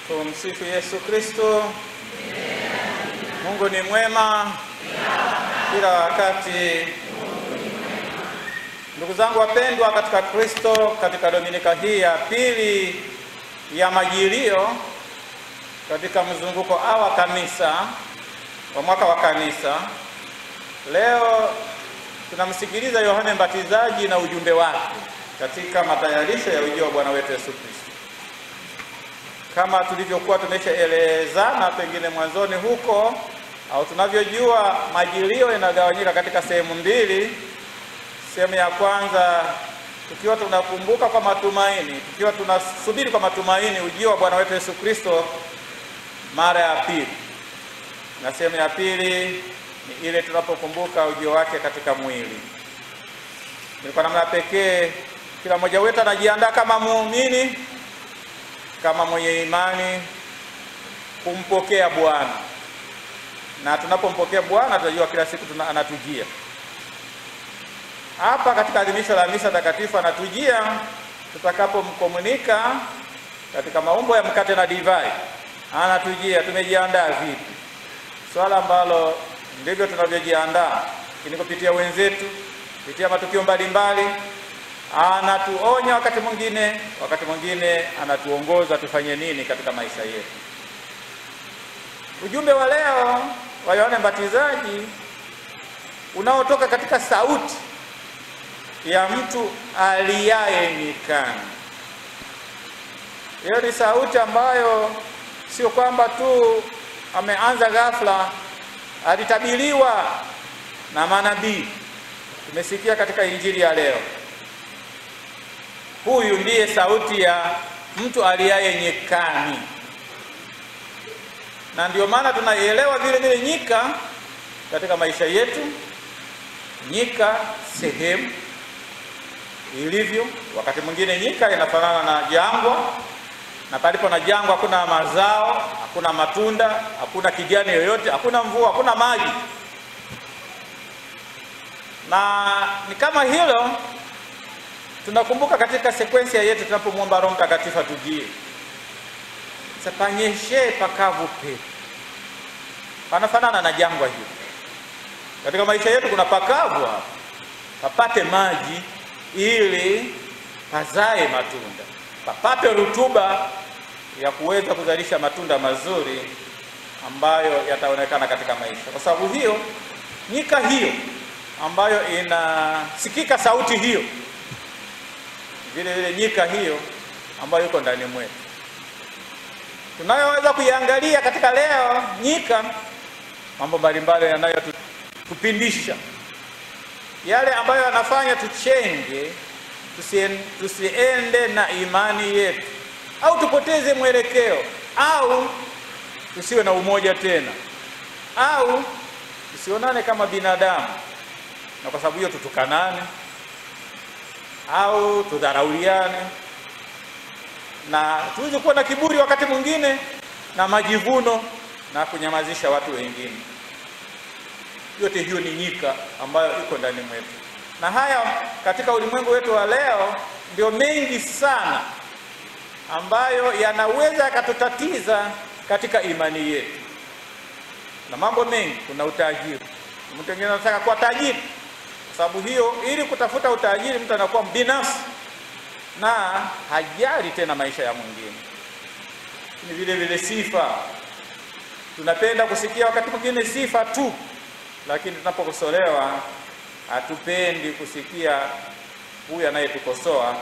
Tumsifu Yesu Kristo. Mungu ni mwema kila wakati. Ndugu zangu wapendwa katika Kristo, katika Dominika hii ya pili ya Majilio katika mzunguko wa kanisa wa mwaka wa kanisa, leo tunamsikiliza Yohane Mbatizaji na ujumbe wake katika matayarisho ya ujio wa Bwana wetu Yesu Kristo. Kama tulivyokuwa tumeshaelezana pengine mwanzoni huko, au tunavyojua, Majilio inagawanyika katika sehemu mbili. Sehemu ya kwanza tukiwa tunakumbuka kwa matumaini, tukiwa tunasubiri kwa matumaini ujio wa Bwana wetu Yesu Kristo mara ya pili, na sehemu ya pili ni ile tunapokumbuka ujio wake katika mwili. Ni kwa namna pekee kila mmoja wetu anajiandaa kama muumini, kama mwenye imani kumpokea Bwana. Na tunapompokea Bwana tunajua kila siku anatujia. Hapa katika adhimisho la misa takatifu anatujia tutakapomkomunika katika maumbo ya mkate na divai. Anatujia tumejiandaa vipi? Swala ambalo ndivyo tunavyojiandaa ni kupitia wenzetu, kupitia matukio mbalimbali. Anatuonya wakati mwingine anatuongoza tufanye nini katika maisha yetu. Ujumbe wa leo wa Yohane Mbatizaji unaotoka katika sauti ya mtu aliaye nyikani. Hiyo ni sauti ambayo sio kwamba tu ameanza ghafla, alitabiriwa na manabii. Tumesikia katika Injili ya leo. Huyu ndiye sauti ya mtu aliaye nyikani. Na ndio maana tunaielewa vile nyika katika maisha yetu. Nyika sehemu ilivyo. Wakati mwingine nyika inafanana na jangwa, na palipo na jangwa hakuna mazao, hakuna matunda, hakuna kijani yoyote, hakuna mvua, hakuna maji. Na ni kama hilo tunakumbuka katika sekwensia yetu tunapomwomba Roho Mtakatifu atujie. Sapanyeshe pakavu pe. Panafanana na jangwa hilo. Katika maisha yetu kuna pakavu hapa. Papate maji ili pazae matunda. Papate rutuba ya kuweza kuzalisha matunda mazuri ambayo yataonekana katika maisha. Kwa sababu hiyo, nyika hiyo ambayo inasikika sauti hiyo, vile nyika hiyo ambayo yuko ndani mwetu, tunayoweza kuiangalia katika leo nyika, mambo mbalimbali yanayotupindisha, yale ambayo yanafanya tuchenge, tusiende na imani yetu, au tupoteze mwelekeo, au tusiwe na umoja tena, au tusionane kama binadamu, na kwa sababu hiyo tutukanane au tudharauliane, na tuweze kuwa na kiburi wakati mwingine na majivuno na kunyamazisha watu wengine. Yote hiyo ni nyika ambayo iko ndani mwetu. Na haya katika ulimwengu wetu wa leo ndio mengi sana ambayo yanaweza yakatutatiza katika imani yetu. Na mambo mengi, kuna utajiri. Mtu mwingine anataka kuwa tajiri. Kwa sababu hiyo, ili kutafuta utajiri, mtu anakuwa binafsi na hajali tena maisha ya mwingine. Ni vile sifa. Tunapenda kusikia wakati mwingine sifa tu, lakini tunapokosolewa hatupendi kusikia huyu anayetukosoa.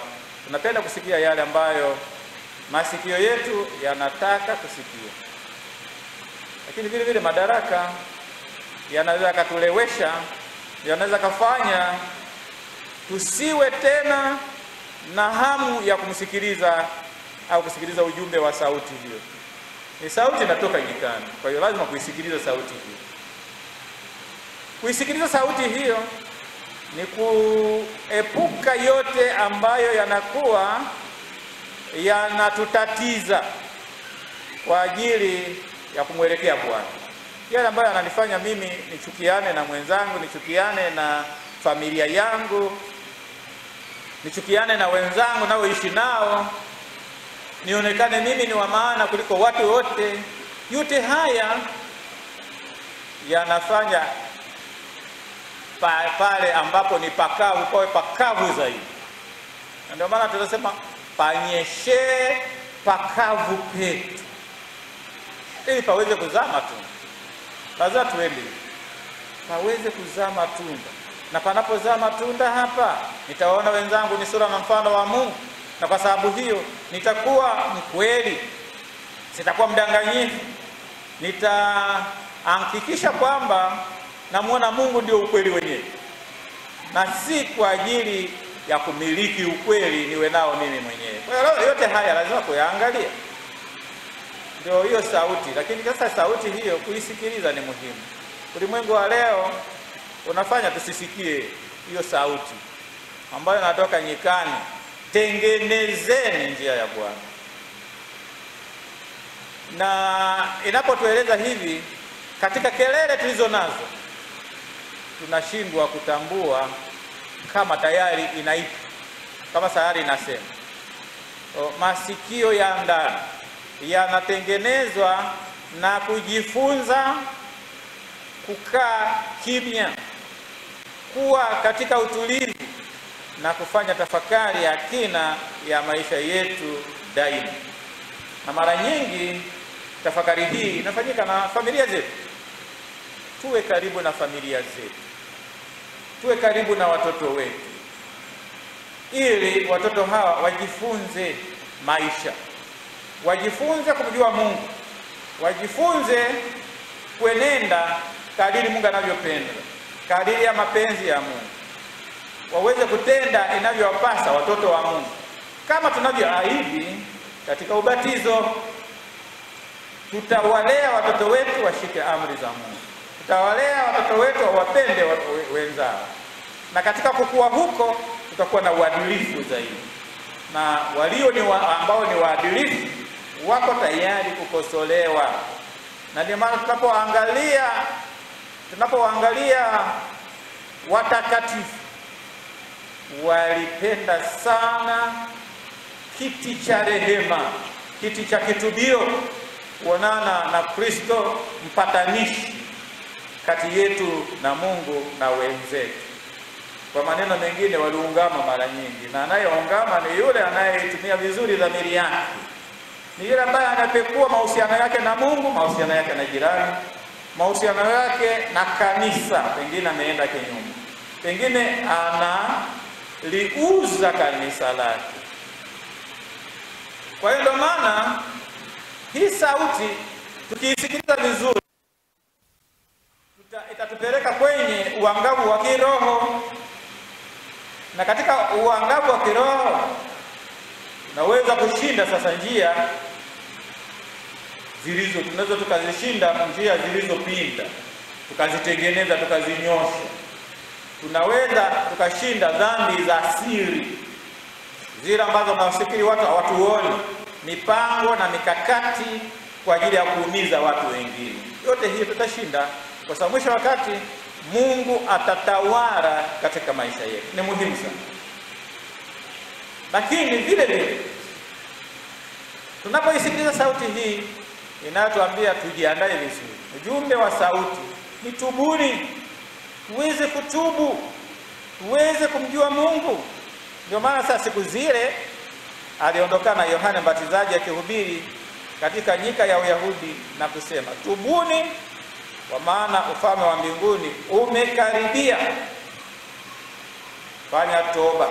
Tunapenda kusikia yale ambayo masikio yetu yanataka kusikia. Lakini vile madaraka yanaweza katulewesha, yanaweza kafanya tusiwe tena na hamu ya kumsikiliza au kusikiliza ujumbe wa sauti hiyo. Ni sauti inatoka nyikani, kwa hiyo lazima kuisikiliza sauti hiyo. Kuisikiliza sauti hiyo ni kuepuka yote ambayo yanakuwa yanatutatiza kwa ajili ya kumwelekea Bwana. Yale ambayo yananifanya mimi nichukiane na mwenzangu, nichukiane na familia yangu, nichukiane na wenzangu naoishi nao, nionekane mimi ni wa maana kuliko watu wote. Yote haya yanafanya pale ambapo ni pakavu pawe pakavu zaidi. Ndio maana tunasema panyeshe pakavu petu, ili paweze kuzaa matunda. Lazima tuende paweze kuzaa matunda, na panapozaa matunda hapa nitawaona wenzangu ni sura na mfano wa Mungu, na kwa sababu hiyo nitakuwa mkweli, sitakuwa mdanganyifu. Nitahakikisha kwamba namuona Mungu ndio ukweli wenyewe, na si kwa ajili ya kumiliki ukweli niwe nao mimi mwenyewe. Kwa hiyo yote haya lazima kuyaangalia. Ndio hiyo sauti. Lakini sasa sauti hiyo kuisikiliza ni muhimu. Ulimwengu wa leo unafanya tusisikie hiyo sauti ambayo inatoka nyikani. Tengenezeni njia ya Bwana. Na inapotueleza hivi katika kelele tulizo nazo, tunashindwa kutambua kama tayari inaita, kama sayari inasema. Masikio ya ndani yanatengenezwa na kujifunza kukaa kimya, kuwa katika utulivu na kufanya tafakari ya kina ya maisha yetu daima. Na mara nyingi tafakari hii inafanyika na familia zetu. Tuwe karibu na familia zetu, tuwe karibu na watoto wetu, ili watoto hawa wajifunze maisha, wajifunze kumjua Mungu, wajifunze kuenenda kadiri Mungu anavyopenda, kadiri ya mapenzi ya Mungu, waweze kutenda inavyowapasa watoto wa Mungu, kama tunavyoahidi katika ubatizo. Tutawalea watoto wetu washike amri za Mungu, tutawalea watoto wetu wawapende wenzao, na katika kukua huko tutakuwa na uadilifu zaidi, na ambao ni waadilifu wako tayari kukosolewa. Na ndio maana tunapoangalia watakatifu, walipenda sana kiti cha rehema, kiti cha kitubio, kuonana na Kristo mpatanishi kati yetu na Mungu na wenzetu. Kwa maneno mengine, waliungama mara nyingi, na anayeungama ni yule anayetumia vizuri dhamiri yake, ni yule ambaye anapekua mahusiano yake na Mungu, mahusiano yake na jirani, mahusiano yake na kanisa. Pengine ameenda kinyume, pengine analiuza kanisa lake. Kwa hiyo ndio maana hii sauti tukiisikiliza vizuri itatupeleka kwenye uangavu wa kiroho, na katika uangavu wa kiroho tunaweza kushinda sasa njia tunaweza tukazishinda njia zilizopinda, tukazitengeneza, tukazinyosha. Tunaweza tukashinda dhambi za siri, zile ambazo nafikiri watu hawatuoni, mipango na mikakati kwa ajili ya kuumiza watu wengine. Yote hiyo tutashinda, kwa sababu mwisho wakati Mungu atatawala katika maisha yetu. Ni muhimu sana. Lakini vile vile tunapoisikiliza sauti hii inayotuambia tujiandae vizuri, ujumbe wa sauti ni tubuni, tuweze kutubu, tuweze kumjua Mungu. Ndio maana sasa siku zile aliondokana Yohana Mbatizaji akihubiri katika nyika ya Uyahudi na kusema, tubuni kwa maana ufalme wa mbinguni umekaribia. Fanya toba.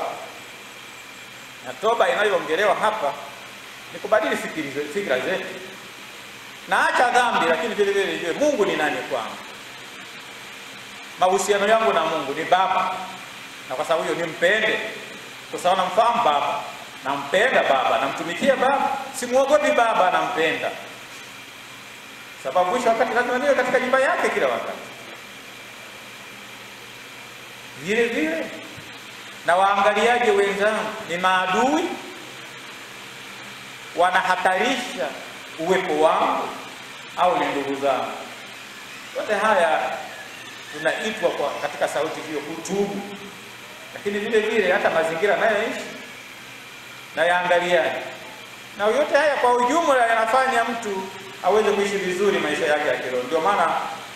Na toba inayoongelewa hapa ni kubadili fikra zetu, na acha dhambi, lakini vile vile nijue Mungu ni nani kwangu. Mahusiano yangu na Mungu ni Baba, na kwa sababu hiyo nimpende, kwa sababu namfahamu Baba, nampenda Baba, namtumikia Baba, simuogopi Baba, nampenda. Sababu mwisho wakati lazima niwe katika nyumba yake kila wakati. Vile vile na waangaliaje wenzangu ni maadui, wanahatarisha uwepo wangu au ni ndugu zangu. Yote haya tunaitwa katika sauti hiyo kutubu. Lakini vile vile hata mazingira nayoishi na yaangaliaje. Na yote haya kwa ujumla yanafanya mtu aweze kuishi vizuri maisha yake ya kiroho. Ndio maana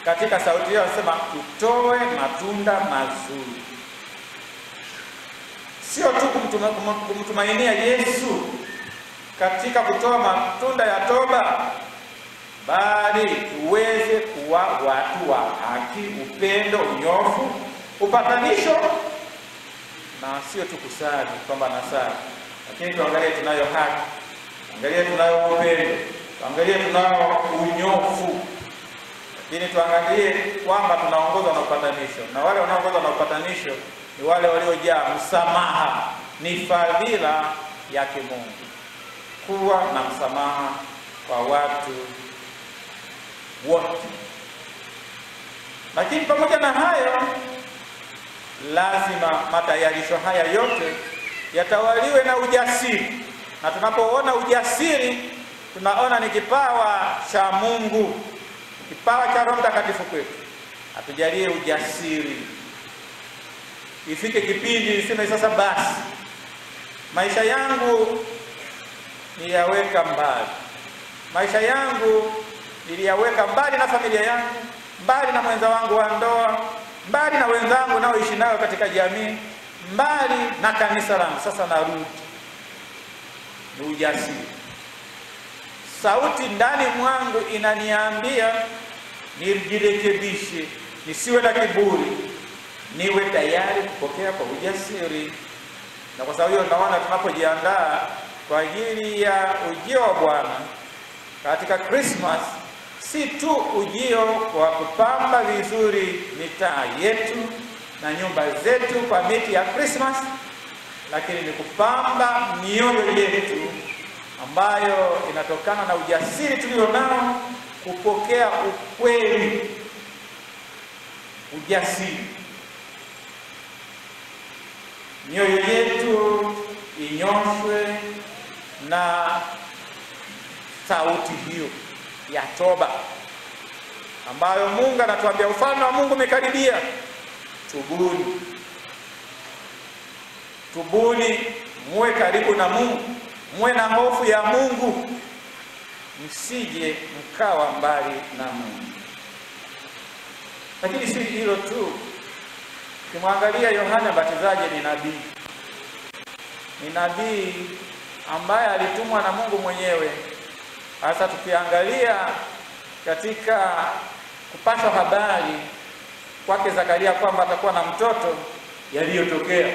katika sauti hiyo anasema tutoe matunda mazuri. Sio tu kumtumainia Yesu katika kutoa matunda ya toba, bali tuweze kuwa watu wa haki, upendo, unyofu, upatanisho, na sio tu kusali kwamba nasali, lakini tuangalie tunayo haki, tuangalie tunayo upendo, tuangalie tunayo unyofu, lakini tuangalie kwamba tunaongozwa na upatanisho. Na wale wanaoongozwa na upatanisho ni wale waliojaa msamaha. Ni fadhila yake Mungu kuwa na msamaha kwa watu wote. Lakini pamoja na hayo, lazima matayarisho haya yote yatawaliwe na ujasiri. Na tunapoona ujasiri, tunaona ni kipawa cha Mungu, kipawa cha Roho Mtakatifu kwetu. Atujalie ujasiri. Ifike kipindi niseme sasa basi, maisha yangu niliyaweka mbali. Maisha yangu niliyaweka mbali na familia yangu, mbali na mwenza wangu wa ndoa, mbali na wenzangu naoishi nao katika jamii, mbali na kanisa langu. Sasa narudi. Ni ujasiri. Sauti ndani mwangu inaniambia nijirekebishe, nisiwe na kiburi, niwe tayari kupokea kwa ujasiri. Na kwa sababu hiyo naona tunapojiandaa kwa ajili ya ujio wa Bwana katika Christmas, si tu ujio wa kupamba vizuri mitaa yetu na nyumba zetu kwa miti ya Christmas, lakini ni kupamba mioyo yetu ambayo inatokana na ujasiri tulio nao kupokea ukweli. Ujasiri. Mioyo yetu inyoshwe na sauti hiyo ya toba ambayo Mungu anatuambia ufalme wa Mungu umekaribia. Tubuni. Tubuni, muwe karibu na Mungu, muwe na hofu ya Mungu, msije mkawa mbali na Mungu. Lakini si hilo tu. Kimwangalia Yohana Mbatizaji ni nabii. Ni nabii ambaye alitumwa na Mungu mwenyewe. Hasa tukiangalia katika kupasha habari kwake Zakaria kwamba atakuwa na mtoto, yaliyotokea.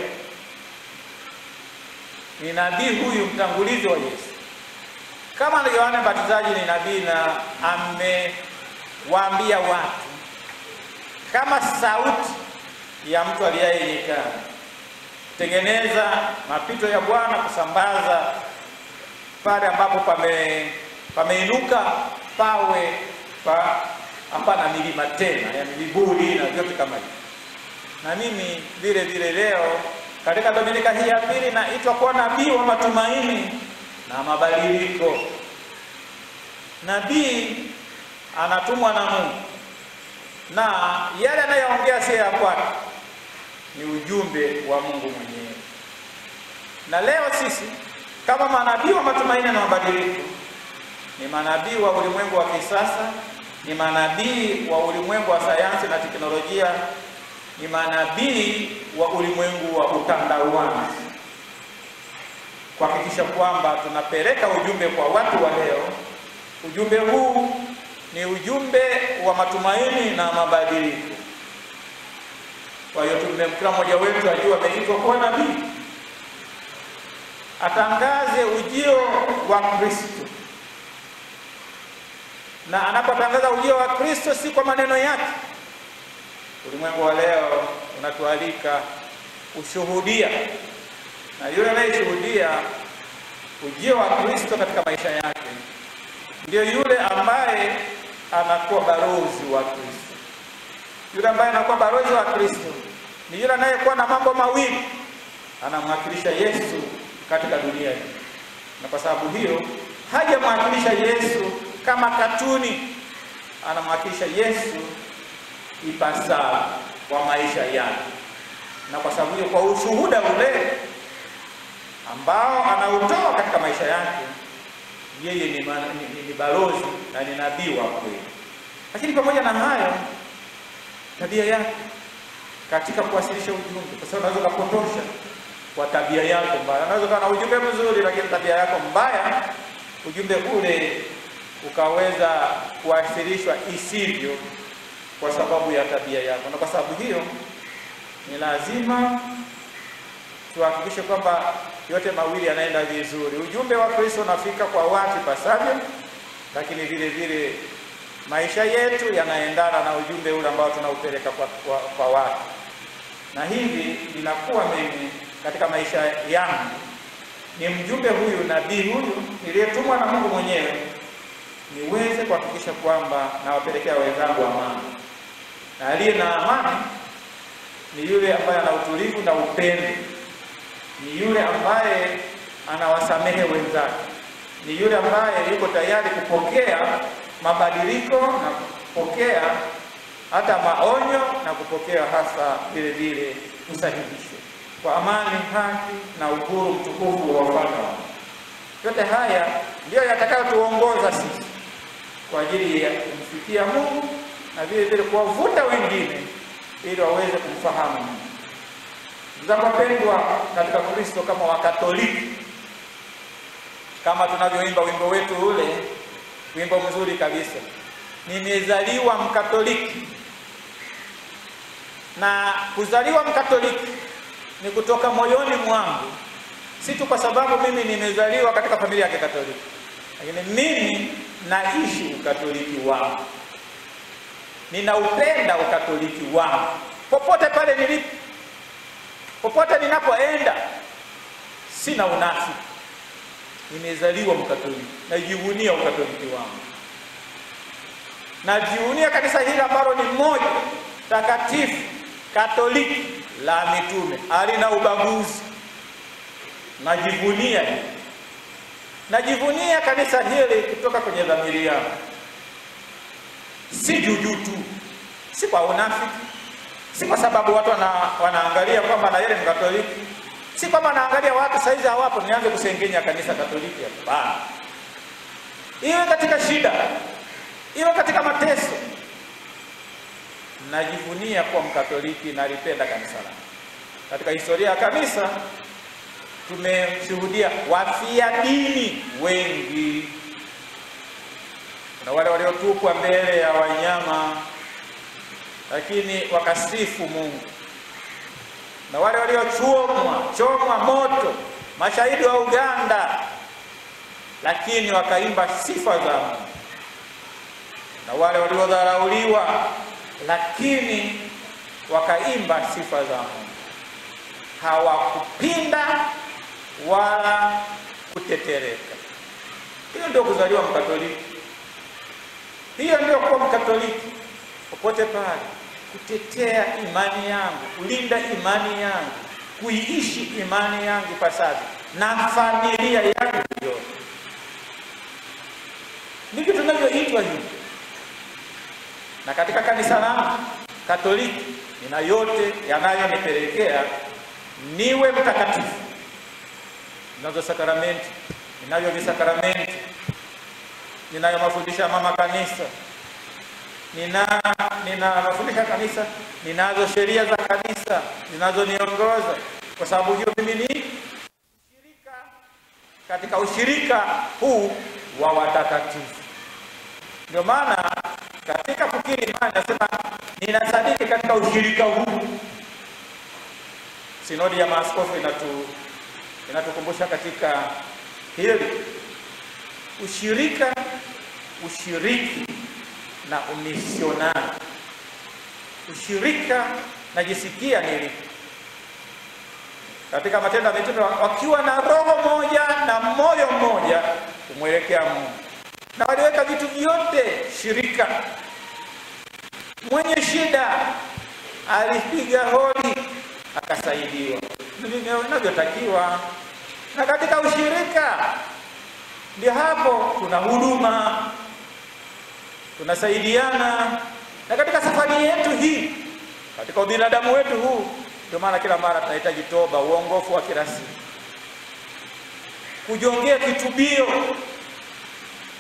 Ni nabii huyu mtangulizi wa Yesu. Kama Yohana Mbatizaji ni nabii na amewaambia watu kama sauti ya mtu aliyeyenyekana, kutengeneza mapito ya Bwana, kusambaza pale ambapo pameinuka pawe hapana milima tena, yani viburi na vyote kama hivyo. Na mimi vile vile leo katika Dominika hii ya pili naitwa kuwa nabii wa matumaini na mabadiliko. Nabii anatumwa na Mungu, na yale anayoongea si ya kwake, ni ujumbe wa Mungu mwenyewe. Na leo sisi kama manabii wa matumaini na mabadiliko, ni manabii wa ulimwengu wa kisasa, ni manabii wa ulimwengu wa sayansi na teknolojia, ni manabii wa ulimwengu wa utandawazi, kuhakikisha kwamba tunapeleka ujumbe kwa watu wa leo. Ujumbe huu ni ujumbe wa matumaini na mabadiliko. Kwa hiyo kila mmoja wetu ajue ameitwa kuwa nabii, atangaze ujio wa Kristo. Na anapotangaza ujio wa Kristo si kwa maneno yake. Ulimwengu wa leo unatualika kushuhudia, na yule anayeshuhudia ujio wa Kristo katika maisha yake ndio yule ambaye anakuwa balozi wa Kristo. Yule ambaye anakuwa balozi wa Kristo ni yule anayekuwa na mambo mawili: anamwakilisha Yesu katika dunia hii. Na kwa sababu hiyo hajamwakilisha Yesu kama katuni, anamwakilisha Yesu ipasavyo kwa maisha yake. Na kwa sababu hiyo, kwa ushuhuda ule ambao anautoa katika maisha yake, yeye ni balozi na ni nabii wa kweli. Lakini pamoja na hayo, tabia yake katika kuwasilisha ujumbe, kwa sababu unaweza kupotosha kwa tabia yako mbaya. Unaweza kuwa na ujumbe mzuri, lakini tabia yako mbaya, ujumbe ule ukaweza kuwasilishwa isivyo kwa sababu ya tabia yako. Na kwa sababu hiyo ni lazima tuhakikishe kwamba yote mawili yanaenda vizuri. Ujumbe wa Kristo unafika kwa watu pasavyo, lakini vile vile maisha yetu yanaendana na ujumbe ule ambao tunaupeleka kwa watu. Na hivi inakuwa mimi katika maisha yangu ni mjumbe huyu, nabii huyu niliyetumwa na Mungu mwenyewe, niweze kuhakikisha kwamba nawapelekea wenzangu amani. Na aliye na amani ni yule ambaye ana utulivu na upendo, ni yule ambaye anawasamehe wenzake, ni yule ambaye yuko tayari kupokea mabadiliko na kupokea hata maonyo na kupokea hasa vile vile usahihisho kwa amani, haki na uhuru mtukufu wa ufalme. Yote haya ndio yatakayotuongoza sisi kwa ajili ya kumfikia Mungu na vile vile kuwavuta wengine ili waweze kumfahamu Mungu. Ndugu wapendwa katika Kristo, kama Wakatoliki, kama tunavyoimba wimbo wetu ule, wimbo mzuri kabisa, nimezaliwa Mkatoliki. Na kuzaliwa Mkatoliki ni kutoka moyoni mwangu, si tu kwa sababu mimi nimezaliwa katika familia ya Kikatoliki, lakini mimi naishi Ukatoliki wangu, ninaupenda Ukatoliki wangu popote pale nilipo, popote ninapoenda. Sina unafiki, nimezaliwa Mkatoliki, najivunia Ukatoliki wangu, najivunia kanisa hili ambalo ni moja takatifu Katoliki la mitume, halina ubaguzi. Najivunia kanisa hili kutoka kwenye dhamiri yangu, si juju tu, si kwa unafiki, si kwa sababu watu wanaangalia kwamba na yeye ni Mkatoliki, si kwamba naangalia watu saizi hawapo nianze kusengenya kanisa Katoliki. Hapana. Iwe katika shida, iwe katika mateso, najivunia kuwa Mkatoliki na nalipenda kanisa langu. Katika historia ya kanisa tumeshuhudia wafia dini wengi. Kuna wale waliotupwa mbele ya wanyama lakini wakasifu Mungu, na wale waliochomwa moto, mashahidi wa Uganda, lakini wakaimba sifa za Mungu, na wale waliodharauliwa lakini wakaimba sifa za Mungu. Hawakupinda wala kutetereka. Hiyo ndio kuzaliwa Mkatoliki. Hiyo ndio kuwa Mkatoliki popote pale, kutetea imani yangu, kulinda imani yangu, kuiishi imani yangu pasavyo na familia yangu yote. Ndivyo tunavyoitwa hivi. Na katika kanisa langu Katoliki nina yote yanayonipelekea niwe mtakatifu. Ninazo sakramenti, ninayo visakramenti, ninayo mafundisho ya mama kanisa, nina mafundisho kanisa, ninazo sheria za kanisa zinazoniongoza. Kwa sababu hiyo mimi ni mshirika katika ushirika huu wa watakatifu. Ndio maana katika kukiri imani nasema ninasadiki katika ushirika huu. Sinodi ya maaskofu inatukumbusha katika hili ushiriki na umisionari. Ushirika najisikia nilipo katika Matendo ya Mitume, wakiwa na roho moja na moyo mmoja kumwelekea Mungu, na waliweka vitu vyote shirika. Mwenye shida alipiga hodi akasaidiwa, ndivyo inavyotakiwa. Na katika ushirika ndio hapo tuna huduma, tunasaidiana. Na katika safari yetu hii, katika ubinadamu wetu huu, ndio maana kila mara tunahitaji toba, uongofu wa kila siku, kujongea kitubio,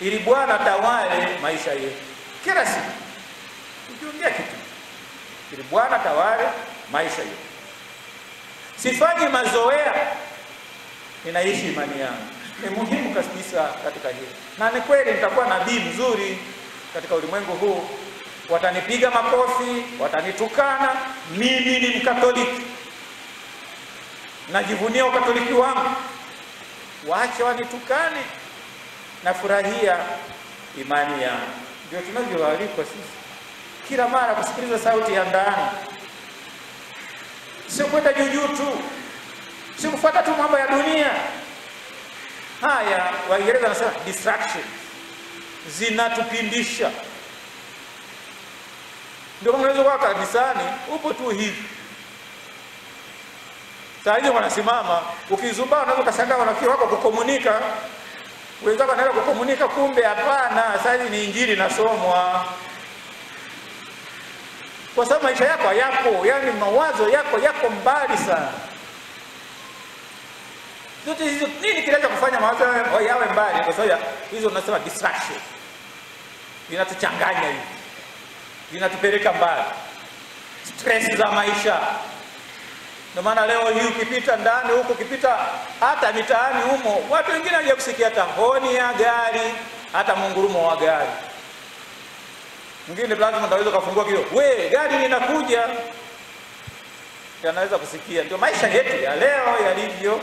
ili Bwana tawale maisha yetu kila siku. Ukiongea kitu, ili Bwana tawale maisha yetu. Sifanyi mazoea, ninaishi imani yangu. Ni muhimu kabisa katika hili. Na ni kweli nitakuwa nabii mzuri katika ulimwengu huu. Watanipiga makofi, watanitukana, mimi ni Mkatoliki. Najivunia ukatoliki wangu. Waache wanitukane. Nafurahia imani yangu. Ndio tunavyoalikwa sisi. Kila mara kusikiliza sauti ya ndani. Sio kwenda juu tu. Sio kufuata tu mambo ya dunia. Haya, Waingereza wanasema distraction. Zinatupindisha. Ndio kama unaweza kuwa kanisani, upo tu hivi. Saa hiyo wanasimama, ukizubaa unaweza kushangaa wanafikiri wako kukomunika. Wenzako wanaenda kukomunika, kumbe hapana, sasa ni injili inasomwa. Kwa sababu maisha yako hayapo, yani mawazo yako mbali sana. Zote hizo nini kinacho kufanya mawazo yawe mbali? Kwa sababu hizo tunasema distraction. Vinatuchanganya hivi. Vinatupeleka mbali. Stress za maisha. Ndio maana leo hii ukipita ndani huko, ukipita hata mitaani humo, watu wengine hawaje kusikia hata honi ya gari, hata mungurumo wa gari. Mwingine lazima ndaweza kufungua kio, we gari linakuja. Yanaweza kusikia. Ndio maisha yetu ya leo yalivyo.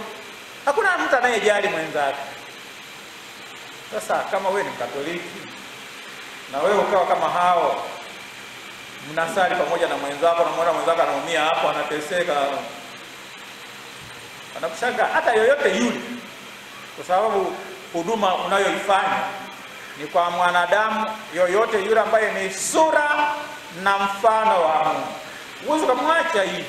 Hakuna mtu anayejali mwenzake. Sasa kama wewe ni Mkatoliki na wewe ukawa kama hao, mnasali pamoja na mwenzako, na mwana mwenzako anaumia hapo, anateseka, anakushangaa hata yoyote yule, kwa sababu huduma unayoifanya ni kwa mwanadamu yoyote yule ambaye ni sura na mfano wa Mungu. Uwezo kumwacha hivi.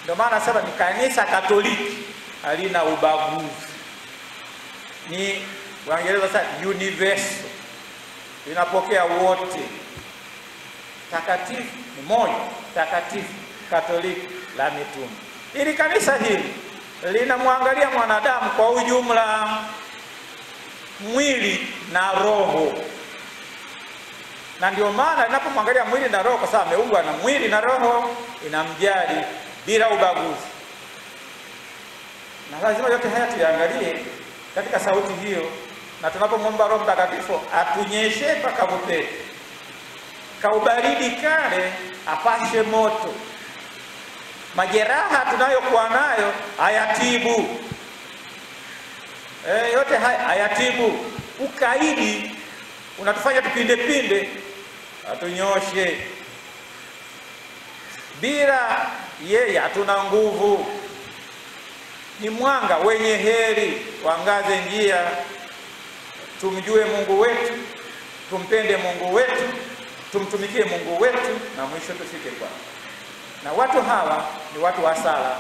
Ndio maana sasa ni kanisa Katoliki halina ubaguzi. Ni Waingereza sasa universal. Linapokea wote. Takatifu ni moja, takatifu Katoliki la mitume. Ili kanisa hili linamwangalia mwanadamu kwa ujumla, mwili na roho. Na ndio maana linapomwangalia mwili na roho, kwa sababu ameungwa na mwili na roho, inamjali bila ubaguzi. Na lazima yote haya tuyaangalie katika sauti hiyo, na tunapomwomba Roho Mtakatifu atunyeshe mpaka upete. Kaubaridi kale apashe moto. Majeraha tunayokuwa nayo hayatibu. Yote hayatibu. Ukaidi unatufanya tupinde, atunyoshe. Bila yeye hatuna nguvu. Ni mwanga wenye heri, wangaze njia. Tumjue Mungu wetu, tumpende Mungu wetu, tumtumikie Mungu wetu, na mwisho tufike kwake. Na watu hawa ni watu wa sala.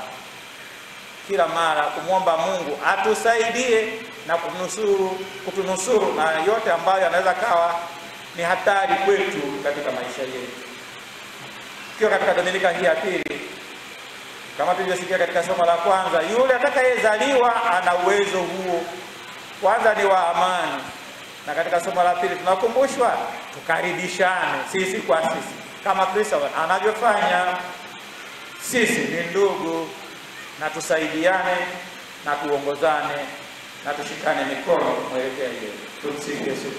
Kila mara kumwomba Mungu atusaidie na kutunusuru na yote ambayo anaweza kawa ni hatari kwetu katika maisha yetu. Kio katika Dominika hii ya pili, kama tulivyosikia katika somo la kwanza, yule atakayezaliwa ana uwezo huo. Kwanza ni wa amani. Na katika somo la pili tunakumbushwa tukaribishane sisi kwa sisi kama Kristo anavyofanya. Sisi ni ndugu, na tusaidiane na tuongozane na tushikane mikono kuelekea Yesu. Tumsifu Yesu.